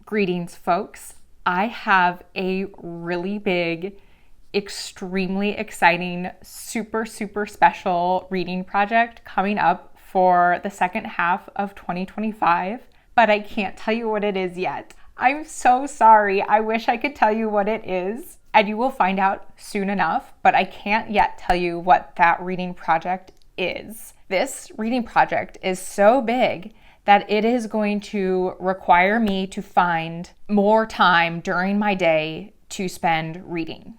Greetings, folks. I have a really big, extremely exciting, super special reading project coming up for the second half of 2025, but I can't tell you what it is yet. I'm so sorry. I wish I could tell you what it is, and you will find out soon enough, but I can't yet tell you what that reading project is. This reading project is so big that it is going to require me to find more time during my day to spend reading.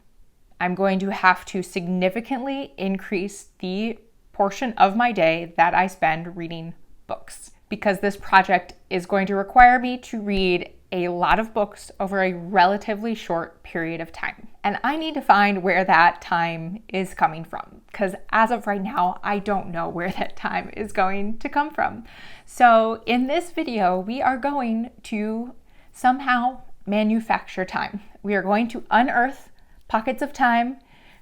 I'm going to have to significantly increase the portion of my day that I spend reading books, because this project is going to require me to read a lot of books over a relatively short period of time. And I need to find where that time is coming from, because as of right now, I don't know where that time is going to come from. So in this video, we are going to somehow manufacture time. We are going to unearth pockets of time.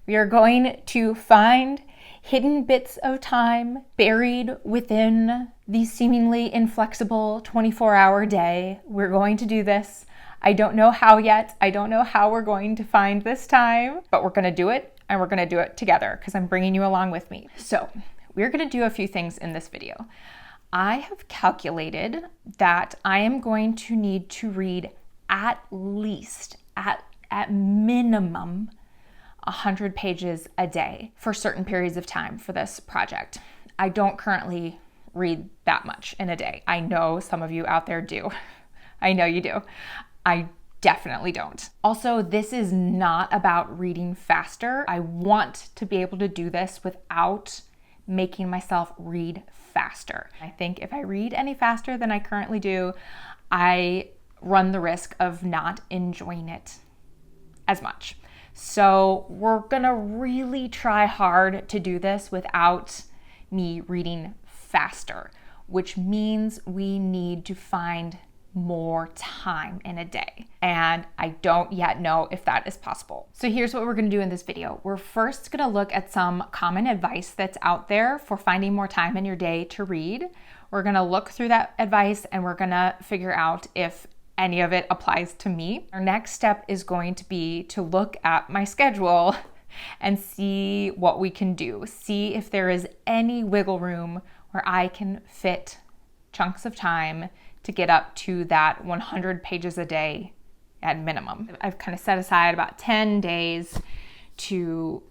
We are going to find hidden bits of time buried within the seemingly inflexible 24-hour day. We're going to do this. I don't know how yet. I don't know how we're going to find this time, but we're going to do it, and we're going to do it together because I'm bringing you along with me. So we're going to do a few things in this video. I have calculated that I am going to need to read at least, at minimum, 100 pages a day for certain periods of time for this project. I don't currently read that much in a day. I know some of you out there do. I know you do. I definitely don't. Also, this is not about reading faster. I want to be able to do this without making myself read faster. I think if I read any faster than I currently do, I run the risk of not enjoying it as much. So we're gonna really try hard to do this without me reading faster, which means we need to find more time in a day. And I don't yet know if that is possible. So here's what we're gonna do in this video. We're first gonna look at some common advice that's out there for finding more time in your day to read. We're gonna look through that advice and we're gonna figure out if any of it applies to me. Our next step is going to be to look at my schedule and see what we can do. See if there is any wiggle room where I can fit chunks of time to get up to that 100 pages a day at minimum. I've kind of set aside about 10 days to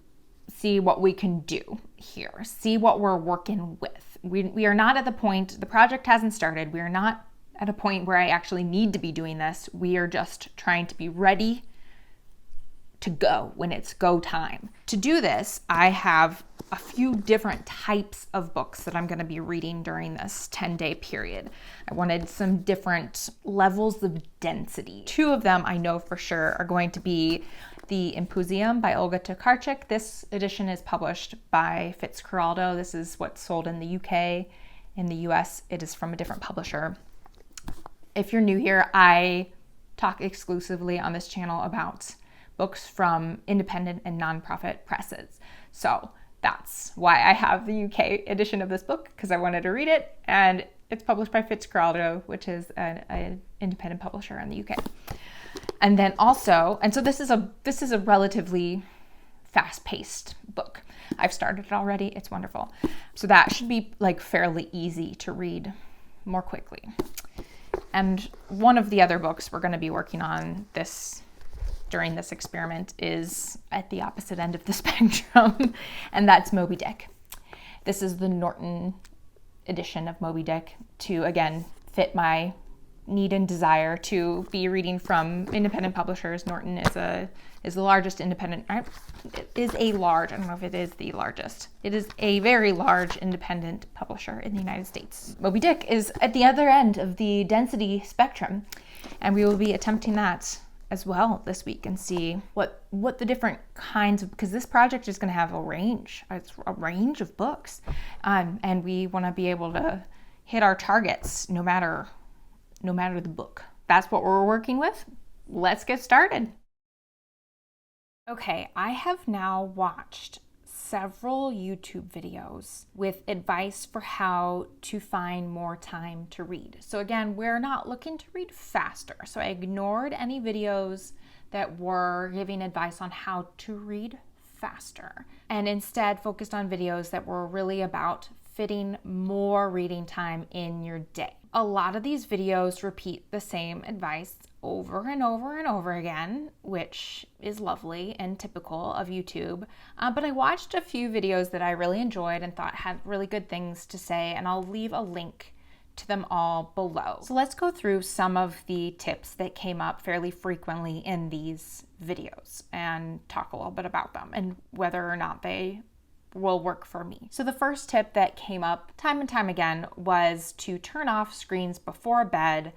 see what we can do here, see what we're working with. We are not at the point, the project hasn't started, we are not at a point where I actually need to be doing this. We are just trying to be ready to go when it's go time. To do this, I have a few different types of books that I'm going to be reading during this 10-day period. I wanted some different levels of density. Two of them I know for sure are going to be The Impusium by Olga Tokarczuk. This edition is published by Fitzcarraldo. This is what's sold in the UK. In the US, it is from a different publisher. If you're new here, I talk exclusively on this channel about books from independent and nonprofit presses. So that's why I have the UK edition of this book, because I wanted to read it, and it's published by Fitzcarraldo, which is an independent publisher in the UK. And then also, and so this is a relatively fast-paced book. I've started it already. It's wonderful. So that should be like fairly easy to read more quickly. And one of the other books we're going to be working on during this experiment is at the opposite end of the spectrum, and that's Moby Dick. This is the Norton edition of Moby Dick to, again, fit my need and desire to be reading from independent publishers. Norton is the largest independent, it is a large, I don't know if it is the largest. It is a very large independent publisher in the United States. Moby Dick is at the other end of the density spectrum, and we will be attempting that as well this week and see what the different kinds of, because this project is going to have a range of books, and we want to be able to hit our targets no matter the book. That's what we're working with. Let's get started. Okay, I have now watched several YouTube videos with advice for how to find more time to read. So again, we're not looking to read faster. So I ignored any videos that were giving advice on how to read faster and instead focused on videos that were really about fitting more reading time in your day. A lot of these videos repeat the same advice over and over and over again, which is lovely and typical of YouTube. But I watched a few videos that I really enjoyed and thought had really good things to say, and I'll leave a link to them all below. So let's go through some of the tips that came up fairly frequently in these videos and talk a little bit about them and whether or not they will work for me. So the first tip that came up time and time again was to turn off screens before bed,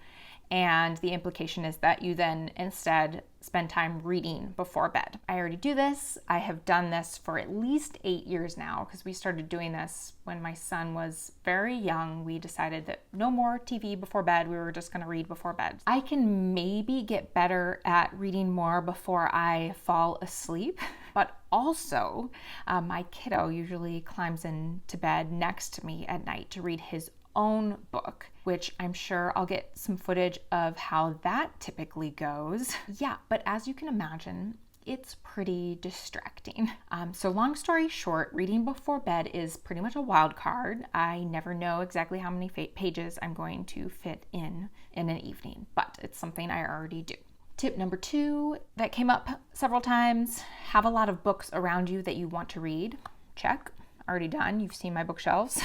and the implication is that you then instead spend time reading before bed. I already do this. I have done this for at least 8 years now because we started doing this when my son was very young. We decided that no more TV before bed. We were just going to read before bed. I can maybe get better at reading more before I fall asleep, but also my kiddo usually climbs into bed next to me at night to read his own book, which I'm sure I'll get some footage of how that typically goes. Yeah, but as you can imagine, it's pretty distracting. So long story short, reading before bed is pretty much a wild card. I never know exactly how many pages I'm going to fit in an evening, but it's something I already do. Tip number 2 that came up several times, have a lot of books around you that you want to read. Check, already done. You've seen my bookshelves.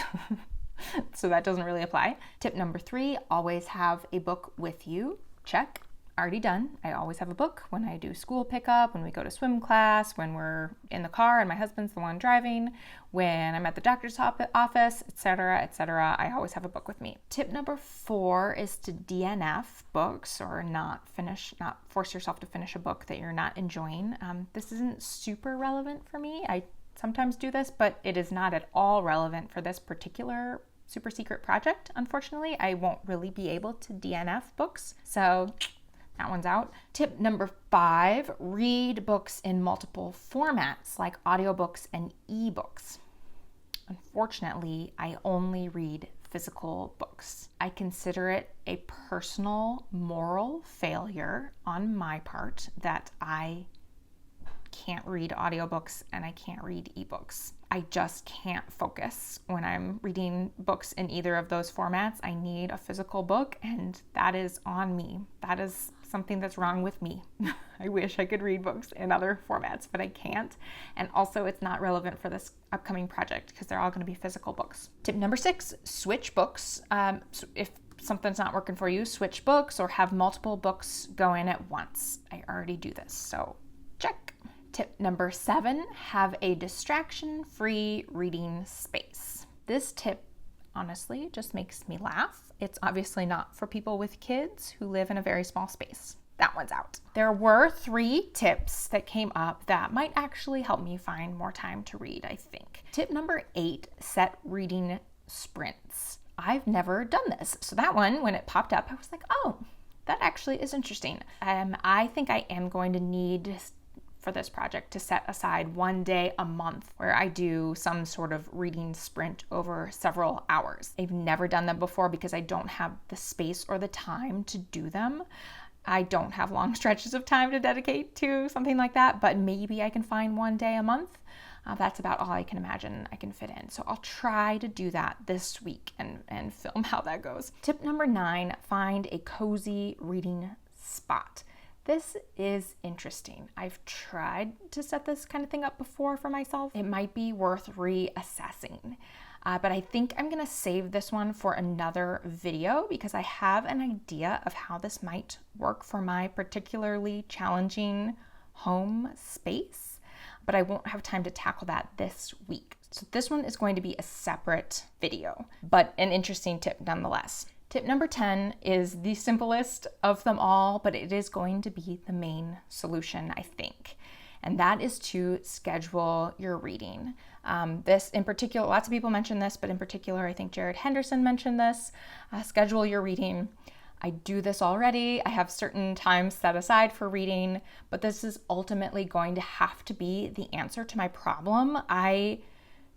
So that doesn't really apply. Tip number 3, always have a book with you. Check, already done. I always have a book when I do school pickup, when we go to swim class, when we're in the car and my husband's the one driving, when I'm at the doctor's office, etc., etc. I always have a book with me. Tip number 4 is to DNF books or not force yourself to finish a book that you're not enjoying. This isn't super relevant for me. I sometimes do this, but it is not at all relevant for this particular super secret project. Unfortunately, I won't really be able to DNF books, so that one's out. Tip number 5, read books in multiple formats like audiobooks and ebooks. Unfortunately, I only read physical books. I consider it a personal moral failure on my part that I can't read audiobooks and I can't read ebooks. I just can't focus when I'm reading books in either of those formats. I need a physical book, and that is on me. That is something that's wrong with me. I wish I could read books in other formats, but I can't. And also, it's not relevant for this upcoming project because they're all going to be physical books. Tip number 6, switch books. So if something's not working for you, switch books or have multiple books go in at once. I already do this, so check. Tip number 7, have a distraction-free reading space. This tip, honestly, just makes me laugh. It's obviously not for people with kids who live in a very small space. That one's out. There were 3 tips that came up that might actually help me find more time to read, I think. Tip number 8, set reading sprints. I've never done this. So that one, when it popped up, I was like, oh, that actually is interesting. I think I am going to need for this project to set aside one day a month where I do some sort of reading sprint over several hours. I've never done them before because I don't have the space or the time to do them. I don't have long stretches of time to dedicate to something like that, but maybe I can find one day a month. That's about all I can imagine I can fit in. So I'll try to do that this week and film how that goes. Tip number 9, find a cozy reading spot. This is interesting. I've tried to set this kind of thing up before for myself. It might be worth reassessing. But I think I'm gonna save this one for another video because I have an idea of how this might work for my particularly challenging home space, but I won't have time to tackle that this week. So this one is going to be a separate video, but an interesting tip nonetheless. Tip number 10 is the simplest of them all, but it is going to be the main solution, I think. And that is to schedule your reading. This in particular, lots of people mention this, but in particular, I think Jared Henderson mentioned this. Schedule your reading. I do this already. I have certain times set aside for reading, but this is ultimately going to have to be the answer to my problem. I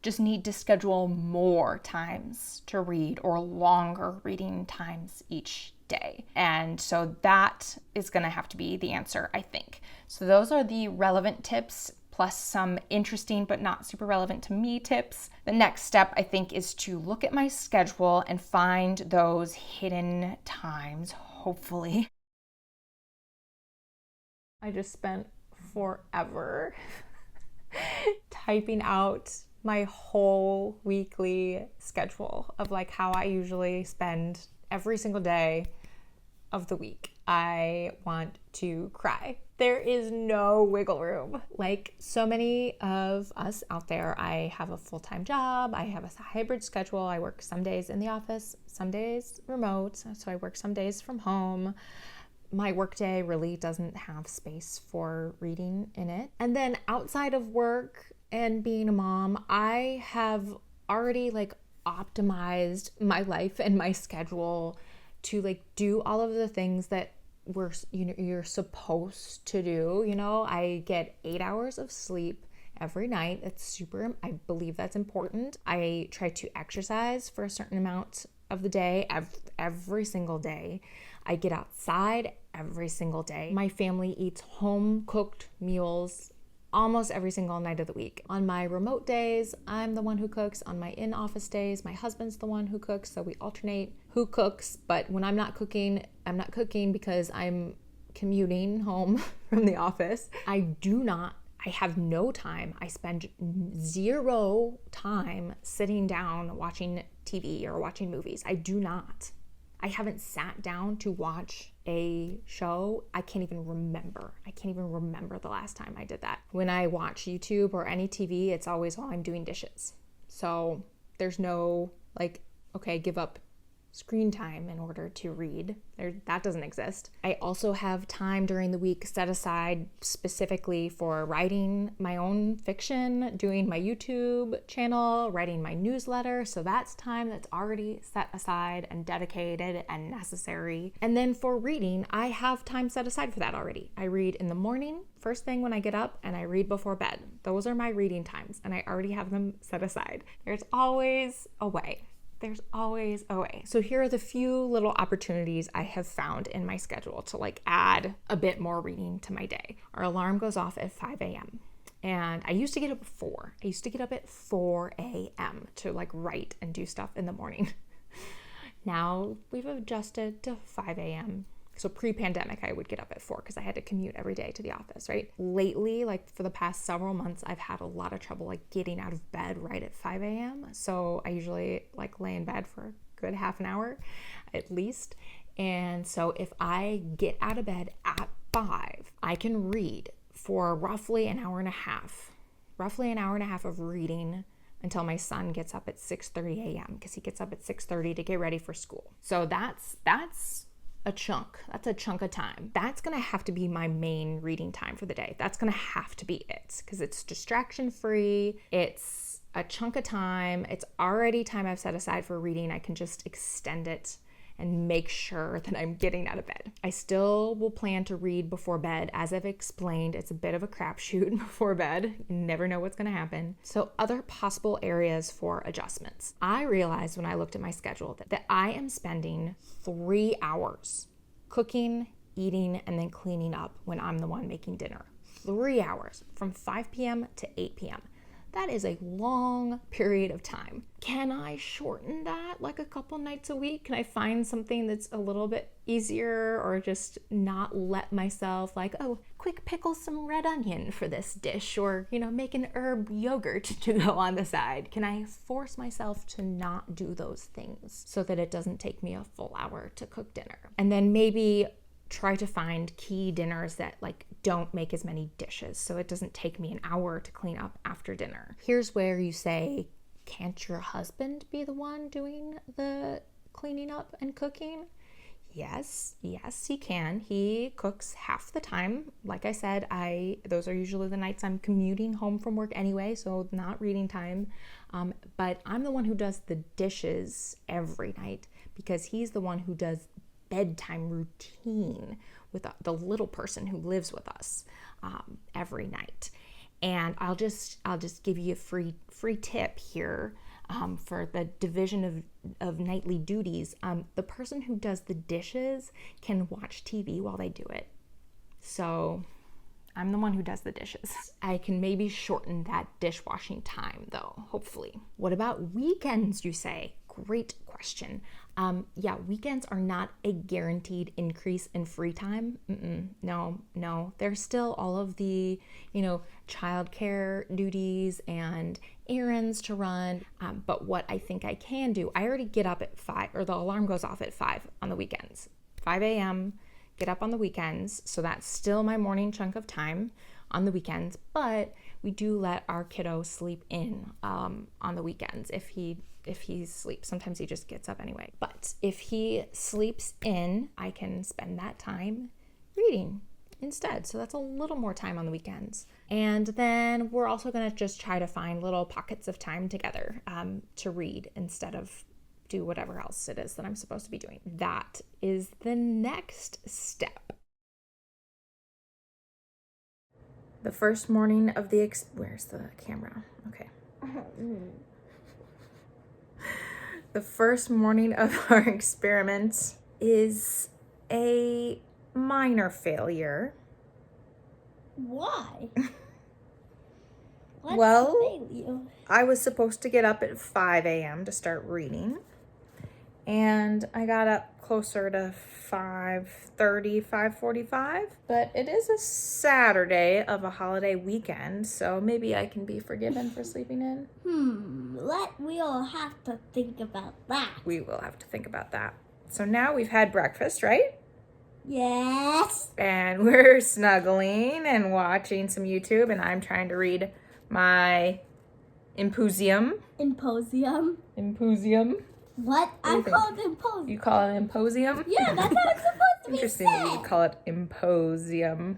just need to schedule more times to read or longer reading times each day. And so that is going to have to be the answer, I think. So those are the relevant tips, plus some interesting but not super relevant to me tips. The next step, I think, is to look at my schedule and find those hidden times, hopefully. I just spent forever typing out my whole weekly schedule of like how I usually spend every single day of the week. I want to cry. There is no wiggle room. Like so many of us out there, I have a full-time job. I have a hybrid schedule. I work some days in the office, some days remote. So I work some days from home. My workday really doesn't have space for reading in it. And then outside of work and being a mom, I have already like optimized my life and my schedule to like do all of the things that you're supposed to do. I get 8 hours of sleep every night. I believe that's important. I try to exercise for a certain amount of the day, every single day. I get outside every single day. My family eats home cooked meals almost every single night of the week. On my remote days, I'm the one who cooks. On my in-office days, my husband's the one who cooks. So we alternate who cooks. But when I'm not cooking because I'm commuting home from the office. I have no time. I spend zero time sitting down watching TV or watching movies. I haven't sat down to watch a show. I can't even remember the last time I did that. When I watch YouTube or any TV, it's always while I'm doing dishes. So there's no like, okay, give up screen time in order to read. That doesn't exist. I also have time during the week set aside specifically for writing my own fiction, doing my YouTube channel, writing my newsletter. So that's time that's already set aside and dedicated and necessary. And then for reading, I have time set aside for that already. I read in the morning, first thing when I get up, and I read before bed. Those are my reading times, and I already have them set aside. There's always a way. So here are the few little opportunities I have found in my schedule to like add a bit more reading to my day. Our alarm goes off at 5 a.m. And I used to get up at 4. I used to get up at 4 a.m. to like write and do stuff in the morning. Now we've adjusted to 5 a.m. So pre-pandemic, I would get up at 4 because I had to commute every day to the office, right? Lately, like for the past several months, I've had a lot of trouble like getting out of bed right at 5 a.m. So I usually like lay in bed for a good half an hour at least. And so if I get out of bed at 5, I can read for roughly an hour and a half of reading until my son gets up at 6:30 a.m. because he gets up at 6:30 to get ready for school. So that's a chunk. That's a chunk of time. That's going to have to be my main reading time for the day. That's going to have to be it because it's distraction free. It's a chunk of time. It's already time I've set aside for reading. I can just extend it and make sure that I'm getting out of bed. I still will plan to read before bed. As I've explained, it's a bit of a crapshoot before bed. You never know what's gonna happen. So other possible areas for adjustments. I realized when I looked at my schedule that I am spending 3 hours cooking, eating, and then cleaning up when I'm the one making dinner. 3 hours from 5 p.m. to 8 p.m. That is a long period of time. Can I shorten that like a couple nights a week? Can I find something that's a little bit easier or just not let myself like, oh, quick pickle some red onion for this dish or, make an herb yogurt to go on the side? Can I force myself to not do those things so that it doesn't take me a full hour to cook dinner? And then maybe try to find key dinners that like don't make as many dishes so it doesn't take me an hour to clean up after dinner. Here's where you say, can't your husband be the one doing the cleaning up and cooking? Yes, he can. He cooks half the time. Like I said, those are usually the nights I'm commuting home from work anyway, so not reading time. But I'm the one who does the dishes every night because he's the one who does bedtime routine with the little person who lives with us every night. And I'll just give you a free tip here for the division of nightly duties. The person who does the dishes can watch TV while they do it. So I'm the one who does the dishes. I can maybe shorten that dishwashing time though, hopefully. What about weekends, you say? Great question. Yeah, weekends are not a guaranteed increase in free time. No. There's still all of the, childcare duties and errands to run. But what I think I can do, I already get up at 5, or the alarm goes off at 5 on the weekends. 5 a.m., get up on the weekends. So that's still my morning chunk of time on the weekends. But we do let our kiddo sleep in on the weekends if he sleeps. Sometimes he just gets up anyway. But if he sleeps in, I can spend that time reading instead. So that's a little more time on the weekends. And then we're also going to just try to find little pockets of time together to read instead of do whatever else it is that I'm supposed to be doing. That is the next step. The first morning of the where's the camera? Okay. The first morning of our experiment is a minor failure. Why? Well, I was supposed to get up at 5 a.m. to start reading, and I got up closer to 5:30, 5:45, but it is a Saturday of a holiday weekend, so maybe I can be forgiven for sleeping in. We'll have to think about that. We will have to think about that. So now we've had breakfast, right? Yes. And we're snuggling and watching some YouTube, and I'm trying to read my Imposium. What? I call it Imposium. You call it Imposium? Yeah, that's how it's supposed to be Interesting said. that you call it Imposium.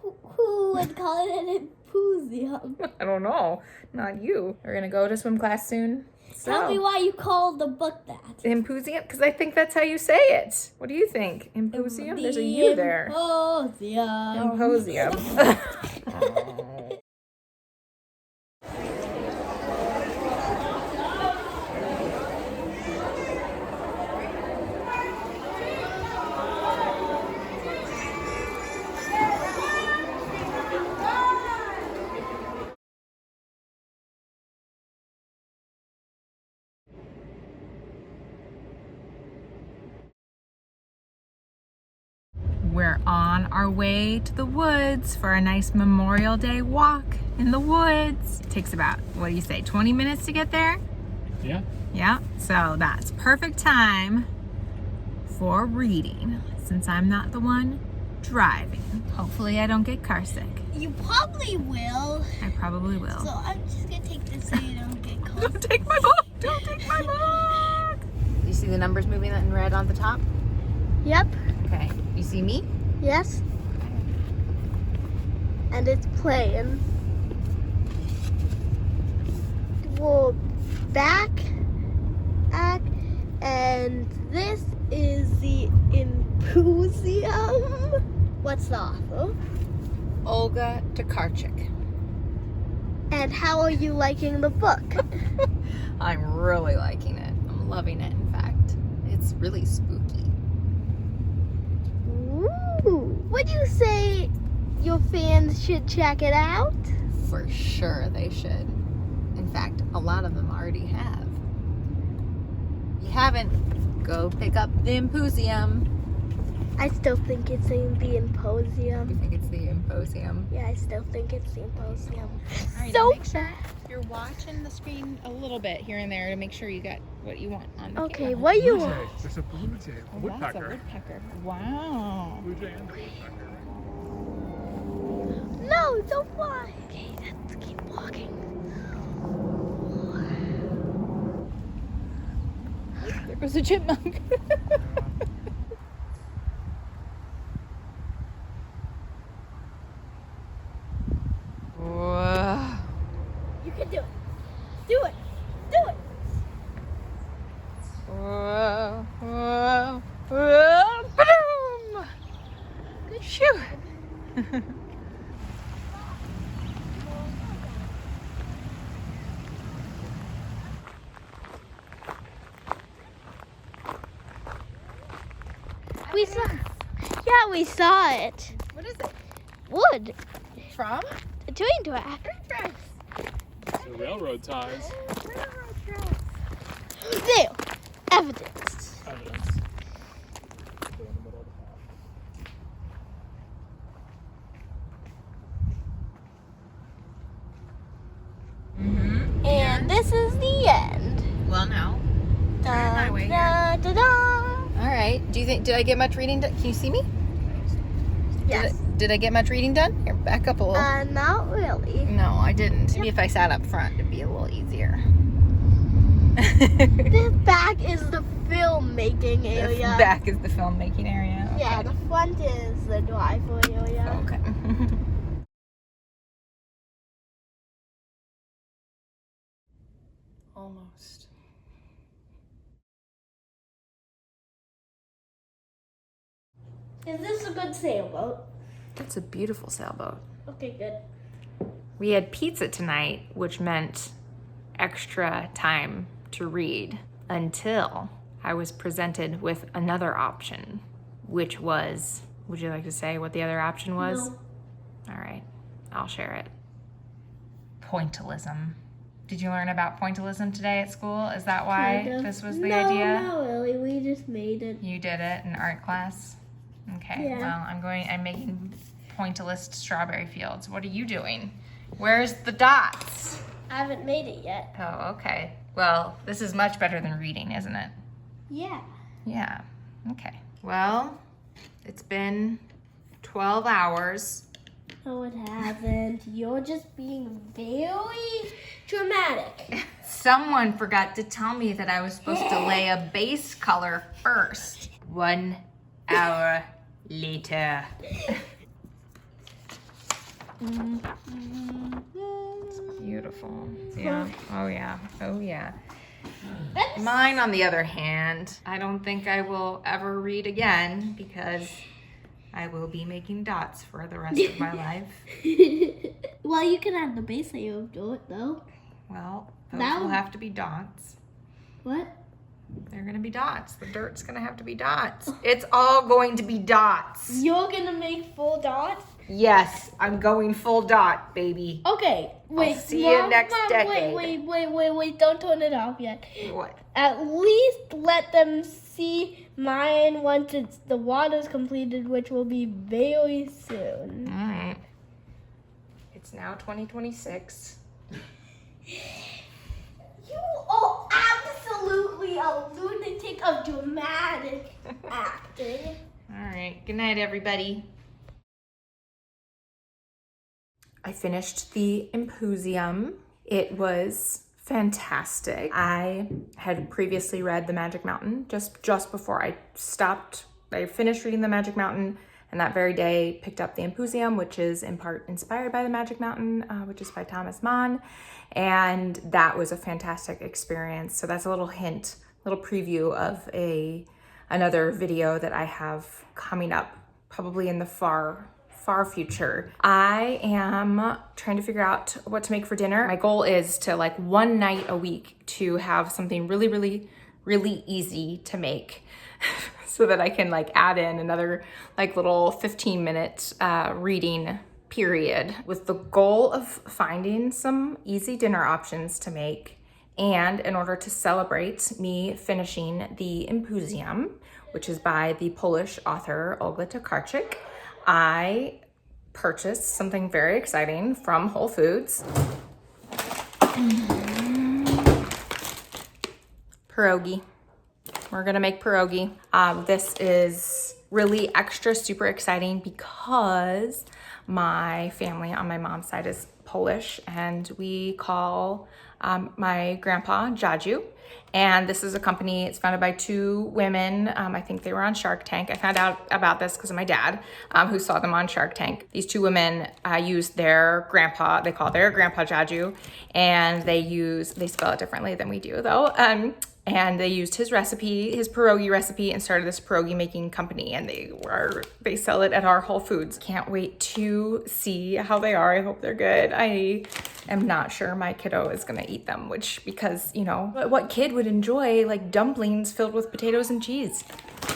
Who would call it an Imposium? I don't know. Not you. We're going to go to swim class soon. Tell me why you called the book that. Imposium? Because I think that's how you say it. What do you think? Imposium? There's a U there. Imposium. We're on our way to the woods for a nice Memorial Day walk in the woods. It takes about, 20 minutes to get there? Yeah. Yeah, so that's perfect time for reading since I'm not the one driving. Hopefully I don't get car sick. You probably will. I probably will. So I'm just gonna take this so you don't get cold. Don't take my book! Don't take my book! You see the numbers moving in red on the top? Yep. Okay. You see me? Yes. And it's playing. Well, back, and this is the Imposium. What's the author? Olga Tokarczuk. And how are you liking the book? I'm really liking it. I'm loving it, in fact. It's really spooky. Ooh. Would you say your fans should check it out? For sure they should. In fact, a lot of them already have. If you haven't, go pick up the Imposium. I still think it's in the You Imposium. think it's the Imposium? Yeah, I still think it's the Imposium. All right, So make sure you're watching the screen a little bit here and there to make sure you got what you want on the okay, camera. what you Blue want? jay. There's a blue jay, a Oh, woodpecker. that's a woodpecker. Wow. Blue jay and a woodpecker. No, don't fly. Okay, let's keep walking. There goes a chipmunk. Whoa. You can do it. Do it. Do it. Whoa. Whoa. Whoa. Phew. We saw. Yeah, we saw it. What is it? Wood. From? A train track. The railroad ties. There. Evidence. Evidence. Go in the middle of the path. And this is the end. Well, no. Da, my way da, da, da. All right. Did I get much reading done? Can you see me? Yes. Did I get much reading done? Here, back up a little. Not really. No, I didn't. Maybe if I sat up front, it'd be a little easier. The back is the filmmaking The area. back is the filmmaking area. Okay. Yeah, the front is the driveway area. Okay. Almost. Is this a good sailboat? It's a beautiful sailboat. Okay, good. We had pizza tonight, which meant extra time to read until I was presented with another option, which was, would you like to say what the other option was? No. All right, I'll share it. Pointillism. Did you learn about pointillism today at school? Is that why Kind of. this was the No, idea? not really. We just made it. You did it in art class? Okay, Yeah. well, I'm making pointillist strawberry fields. What are you doing? Where's the dots? I haven't made it yet. Oh, okay. Well, this is much better than reading, isn't it? Yeah. Yeah, okay. Well, it's been 12 hours. No, it hasn't. You're just being very dramatic. Someone forgot to tell me that I was supposed to lay a base color first. 1 hour later. It's beautiful. Yeah. Oh, yeah. Oh, yeah. Mine, on the other hand, I don't think I will ever read again because I will be making dots for the rest of my life. Well, you can add the base layer of dirt, though. Well, those That will would- have to be dots. What? They're gonna be dots. The dirt's gonna have to be dots. It's all going to be dots. You're gonna make full dots? Yes, I'm going full dot, baby. Okay, wait. see you next decade. Wait. Don't turn it off yet. What? At least let them see mine once the water's completed, which will be very soon. All right. It's now 2026. You are absolutely a lunatic of dramatic acting. All right. Good night, everybody. I finished the Impusium. It was fantastic. I had previously read The Magic Mountain just before I stopped. I finished reading The Magic Mountain, and that very day picked up the Impusium, which is in part inspired by The Magic Mountain, which is by Thomas Mann. And that was a fantastic experience. So that's a little hint, little preview of another video that I have coming up, probably in the far future. I am trying to figure out what to make for dinner. My goal is to, like, one night a week to have something really, really, really easy to make so that I can, like, add in another, like, little 15-minute reading period, with the goal of finding some easy dinner options to make. And in order to celebrate me finishing the Impusium, which is by the Polish author Olga Tokarczuk, I purchased something very exciting from Whole Foods. Pierogi. We're gonna make pierogi. This is really extra super exciting because my family on my mom's side is Polish, and we call my grandpa Jaju. And this is a company, it's founded by two women. I think they were on Shark Tank. I found out about this because of my dad, who saw them on Shark Tank. These two women use their grandpa, they call their grandpa Jaju, and they spell it differently than we do though. and they used his recipe, his pierogi recipe, and started this pierogi making company, and they sell it at our Whole Foods. Can't wait to see how they are. I hope they're good. I am not sure my kiddo is gonna eat them, because, you know, what kid would enjoy like dumplings filled with potatoes and cheese?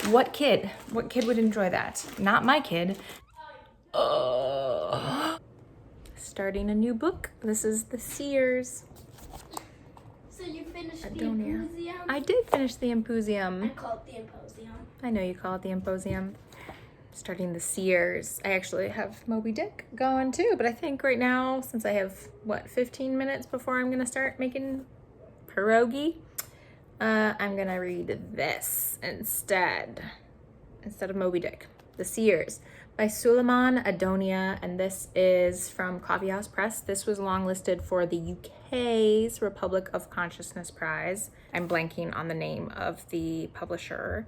What kid would enjoy that? Not my kid. Starting a new book. This is The Seers. So you finished Adonia. the Imposium? I did finish the I Imposium. call it the Imposium. I know you call it the Imposium. Starting The Seers. I actually have Moby Dick going too, but I think right now, since I have, 15 minutes before I'm gonna start making pierogi, I'm gonna read this instead of Moby Dick. The Seers by Suleiman Adonia, and this is from Coffee House Press. This was longlisted for the UK's Republic of Consciousness Prize. I'm blanking on the name of the publisher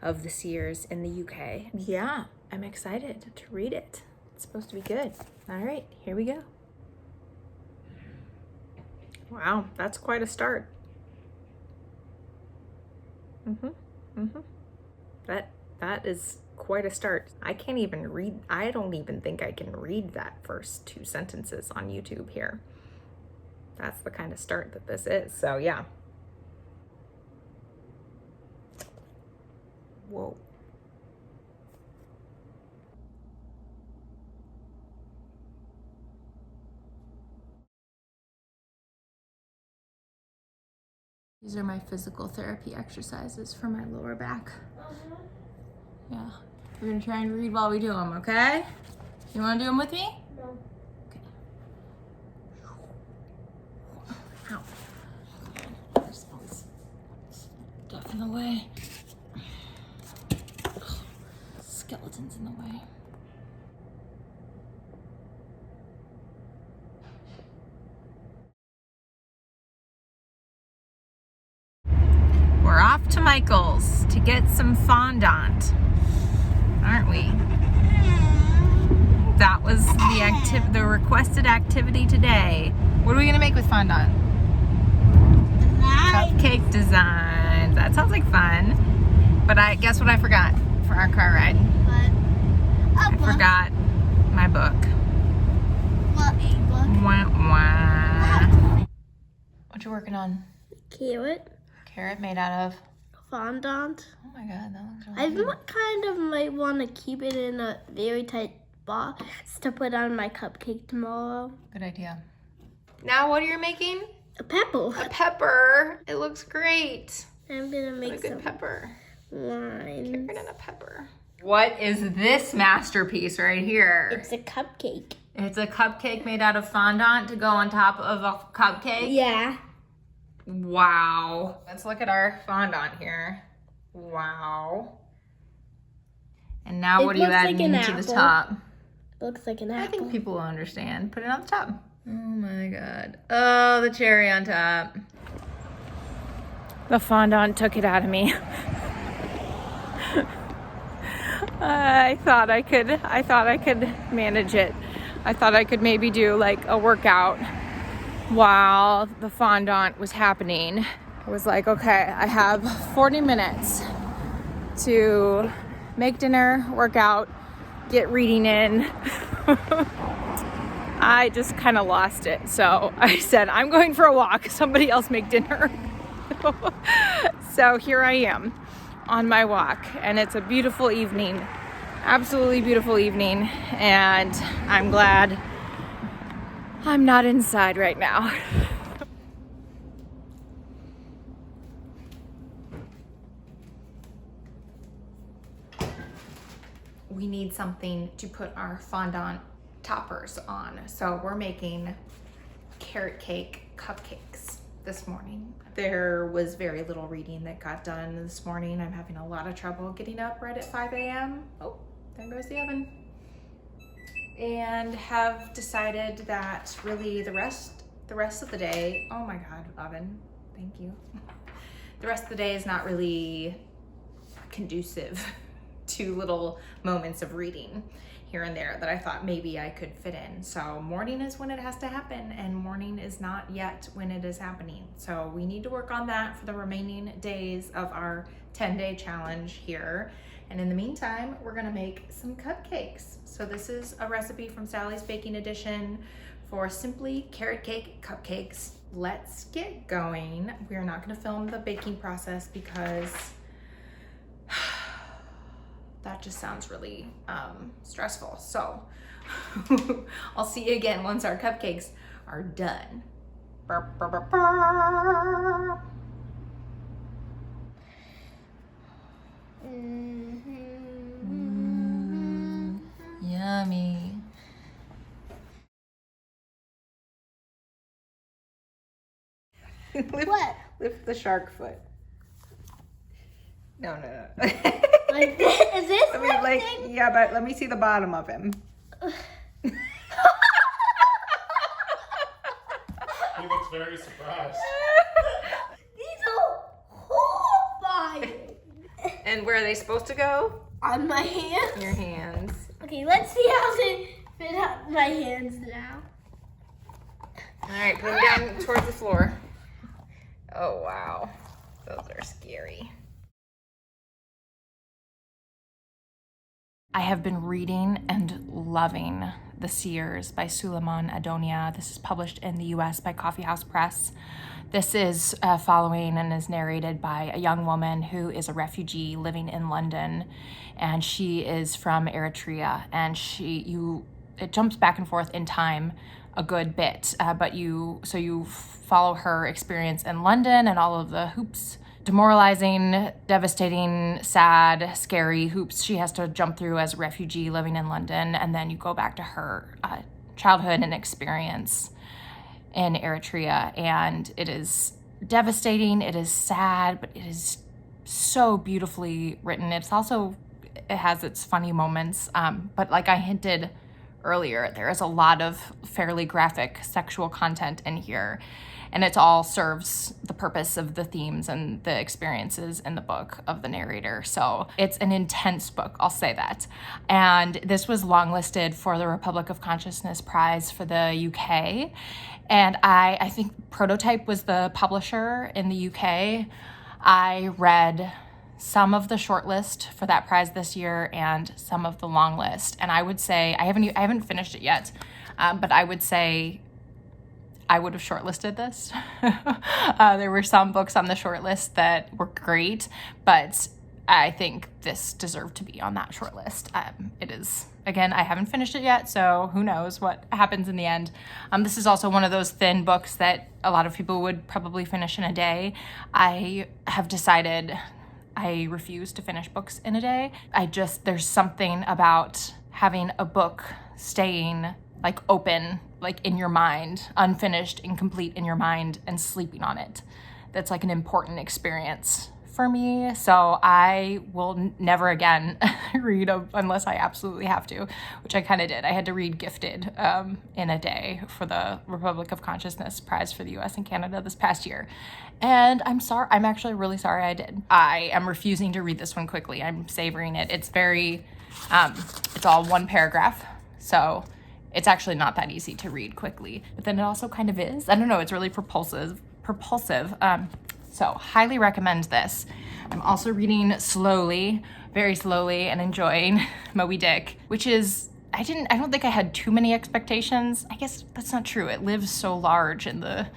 of The Seers in the UK. Yeah, I'm excited to read it. It's supposed to be good. All right, here we go. Wow, that's quite a start. That is quite a start. I can't even read. I don't even think I can read that first 2 sentences on YouTube here. That's the kind of start that this is. So yeah. Whoa. These are my physical therapy exercises for my lower back. Yeah. We're gonna try and read while we do them, okay? You wanna do them with me? No. Okay. Ow. There's always stuff in the way. Skeletons in the way. We're off to Michael's to get some fondant, aren't we? That was the requested activity today. What are we gonna make with fondant? Cupcake designs. That sounds like fun. But guess what I forgot for our car ride? I forgot my book. What a book? Wah, wah. What you working on? Carrot. Carrot made out of? Fondant. Oh my god, that looks I really good. kind of might want to keep it in a very tight box to put on my cupcake tomorrow. Good idea. Now what are you making? A pepper. A pepper. It looks great. I'm gonna What a make good some pepper. wine. Carrot and a pepper. What is this masterpiece right here? It's a cupcake. It's a cupcake made out of fondant to go on top of a cupcake? Yeah. Wow. Let's look at our fondant here. Wow. And now It what are you looks like adding an into the apple. top? Looks like an I apple. think people will understand. Put it on the top. Oh my god. Oh, the cherry on top. The fondant took it out of me. I thought I could manage it. I thought I could maybe do like a workout while the fondant was happening. I was like, okay, I have 40 minutes to make dinner, work out, get reading in. I just kind of lost it. So I said, I'm going for a walk. Somebody else make dinner. So here I am on my walk, and it's a beautiful evening, absolutely beautiful evening, and I'm glad I'm not inside right now. We need something to put our fondant toppers on, so we're making carrot cake cupcakes this morning. There was very little reading that got done this morning. I'm having a lot of trouble getting up right at 5 a.m. Oh, there goes the oven. And have decided that really the rest of the day, oh my god, oven, thank you. The rest of the day is not really conducive to little moments of reading. here and there that I thought maybe I could fit in. So morning is when it has to happen, and morning is not yet when it is happening. So we need to work on that for the remaining days of our 10-day challenge here. And in the meantime, we're gonna make some cupcakes. So this is a recipe from Sally's Baking Edition for simply carrot cake cupcakes. Let's get going. We are not gonna film the baking process because that just sounds really stressful. So I'll see you again once our cupcakes are done. Burr, burr, burr, burr. Yummy. What? Lift the shark foot. No. Like this? Is this I mean, like, lifting? yeah, but let me see the bottom of him. He looks very surprised. These are horrifying. And where are they supposed to go? On my hands? Your hands. Okay, let's see how they fit on my hands now. All right, put them down towards the floor. Oh, wow. Those are scary. I have been reading and loving The Seers by Suleiman Adonia. This is published in the US by Coffee House Press. This is following and is narrated by a young woman who is a refugee living in London, and she is from Eritrea, and it jumps back and forth in time a good bit, but you follow her experience in London and all of the hoops, demoralizing, devastating, sad, scary hoops she has to jump through as a refugee living in London, and then you go back to her childhood and experience in Eritrea, and it is devastating, it is sad, but it is so beautifully written. It has its funny moments, but like I hinted earlier, there is a lot of fairly graphic sexual content in here, and it all serves the purpose of the themes and the experiences in the book of the narrator. So it's an intense book, I'll say that. And this was longlisted for the Republic of Consciousness Prize for the UK. And I think Prototype was the publisher in the UK. I read some of the shortlist for that prize this year and some of the long list. And I would say, I haven't finished it yet, but I would say I would have shortlisted this. There were some books on the shortlist that were great, but I think this deserved to be on that shortlist. It is, again, I haven't finished it yet, so who knows what happens in the end. This is also one of those thin books that a lot of people would probably finish in a day. I have decided I refuse to finish books in a day. There's something about having a book staying like open, like in your mind, unfinished, incomplete in your mind, and sleeping on it. That's like an important experience for me. So I will never again read unless I absolutely have to, which I kind of did. I had to read Gifted in a day for the Republic of Consciousness Prize for the US and Canada this past year. And I'm actually really sorry I did. I am refusing to read this one quickly. I'm savoring it. It's it's all one paragraph. So it's actually not that easy to read quickly, but then it also kind of is. I don't know, it's really propulsive. So highly recommend this. I'm also reading slowly, very slowly, and enjoying Moby Dick, which is, I don't think I had too many expectations. I guess that's not true. It lives so large in the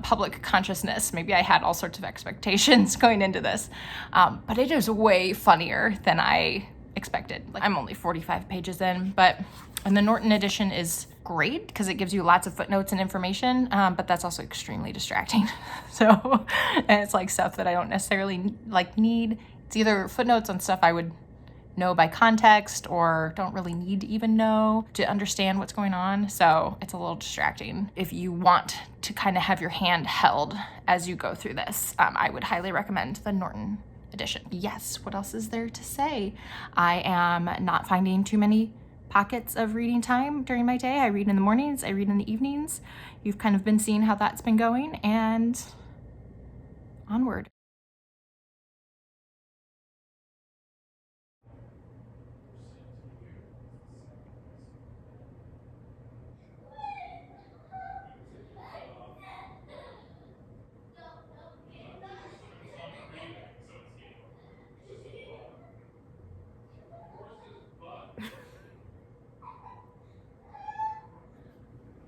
public consciousness. Maybe I had all sorts of expectations going into this, but it is way funnier than I expected. Like, I'm only 45 pages in, and the Norton edition is great because it gives you lots of footnotes and information, but that's also extremely distracting. So, and it's like stuff that I don't necessarily need. It's either footnotes on stuff I would know by context or don't really need to even know to understand what's going on. So it's a little distracting. If you want to kind of have your hand held as you go through this, I would highly recommend the Norton edition. Yes, what else is there to say? I am not finding too many pockets of reading time during my day. I read in the mornings, I read in the evenings. You've kind of been seeing how that's been going, and onward.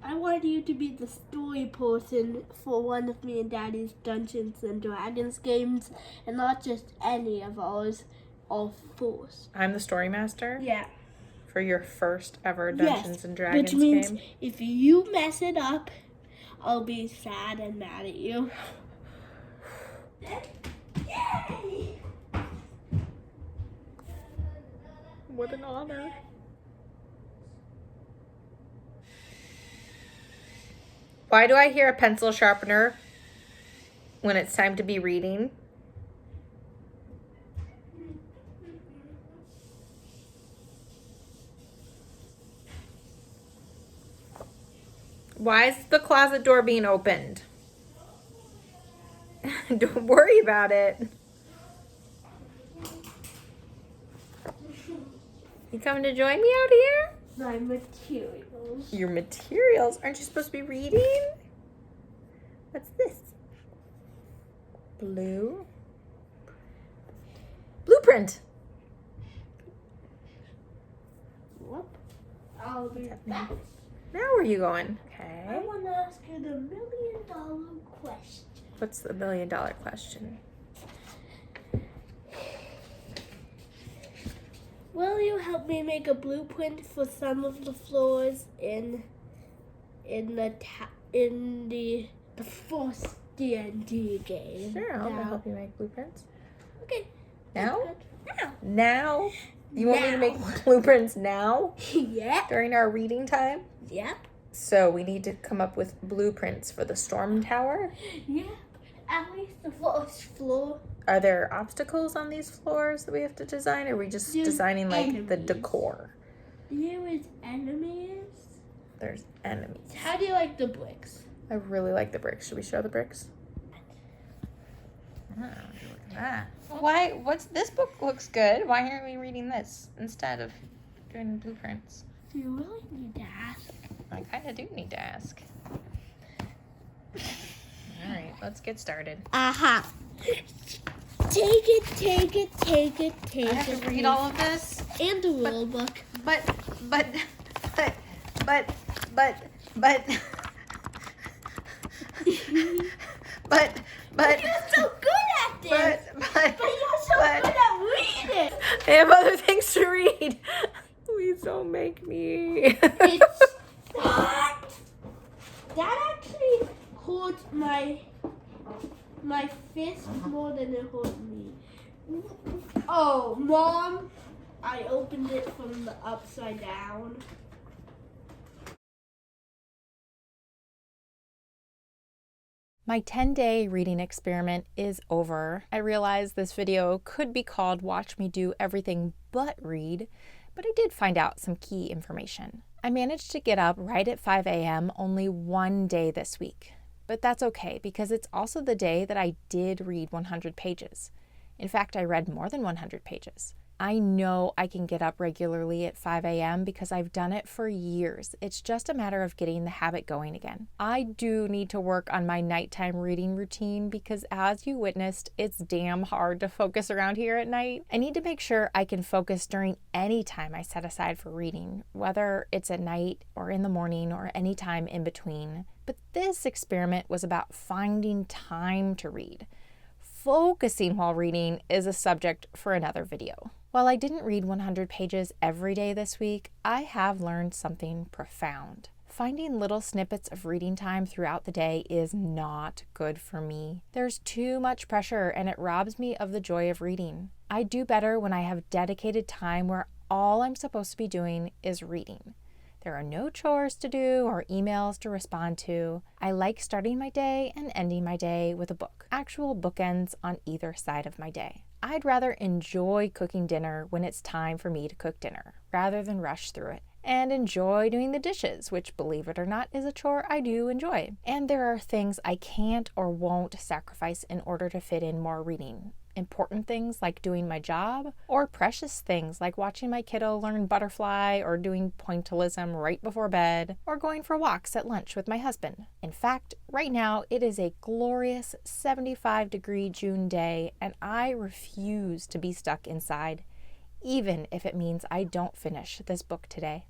I want you to be the story person for one of me and Daddy's Dungeons and Dragons games, and not just any of ours, all four. I'm the story master Yeah. for your first ever Dungeons and Dragons which means game. if you mess it up, I'll be sad and mad at you. Yay! What an honor. Why do I hear a pencil sharpener when it's time to be reading? Why is the closet door being opened? Don't worry about it. You coming to join me out here? My materials. Your materials? Aren't you supposed to be reading? What's this? Blueprint. Whoop. I'll be back. Now where are you going? I Okay. want to ask you the $1 million question. What's the $1 million question? Will you help me make a blueprint for some of the floors in the first D&D game? Sure, I'll Now. help you make blueprints. Okay. Now? Now. Now? You want me to Now. make blueprints now? Yep. During our reading time? Yep. So we need to come up with blueprints for the storm tower. Yep. At least the first floor. Are there obstacles on these floors that we have to design, or are we just There's designing like the enemies. decor? There is enemies. There's enemies. How do you like the bricks? I really like the bricks. Should we show the bricks? Oh, look at that. Why? This book looks good. Why aren't we reading this instead of doing blueprints? Do you really need to ask? I kind of do need to ask. All right, let's get started. Aha. Take it. I have to read all of this, And the rule book. but. You're so good at this. But you're so good at reading. I have other things to read. Please don't make me. It's not. That actually hurts my fist more than it hurt me. Oh, Mom, I opened it from the upside down. My 10-day reading experiment is over. I realize this video could be called Watch Me Do Everything But Read, but I did find out some key information. I managed to get up right at 5 a.m. only one day this week, but that's okay because it's also the day that I did read 100 pages. In fact, I read more than 100 pages. I know I can get up regularly at 5 a.m. because I've done it for years. It's just a matter of getting the habit going again. I do need to work on my nighttime reading routine because, as you witnessed, it's damn hard to focus around here at night. I need to make sure I can focus during any time I set aside for reading, whether it's at night or in the morning or any time in between. But this experiment was about finding time to read. Focusing while reading is a subject for another video. While I didn't read 100 pages every day this week, I have learned something profound. Finding little snippets of reading time throughout the day is not good for me. There's too much pressure and it robs me of the joy of reading. I do better when I have dedicated time where all I'm supposed to be doing is reading. There are no chores to do or emails to respond to. I like starting my day and ending my day with a book. Actual bookends on either side of my day. I'd rather enjoy cooking dinner when it's time for me to cook dinner, rather than rush through it. And enjoy doing the dishes, which, believe it or not, is a chore I do enjoy. And there are things I can't or won't sacrifice in order to fit in more reading. Important things like doing my job, or precious things like watching my kiddo learn butterfly, or doing pointillism right before bed, or going for walks at lunch with my husband. In fact, right now it is a glorious 75-degree June day, and I refuse to be stuck inside, even if it means I don't finish this book today.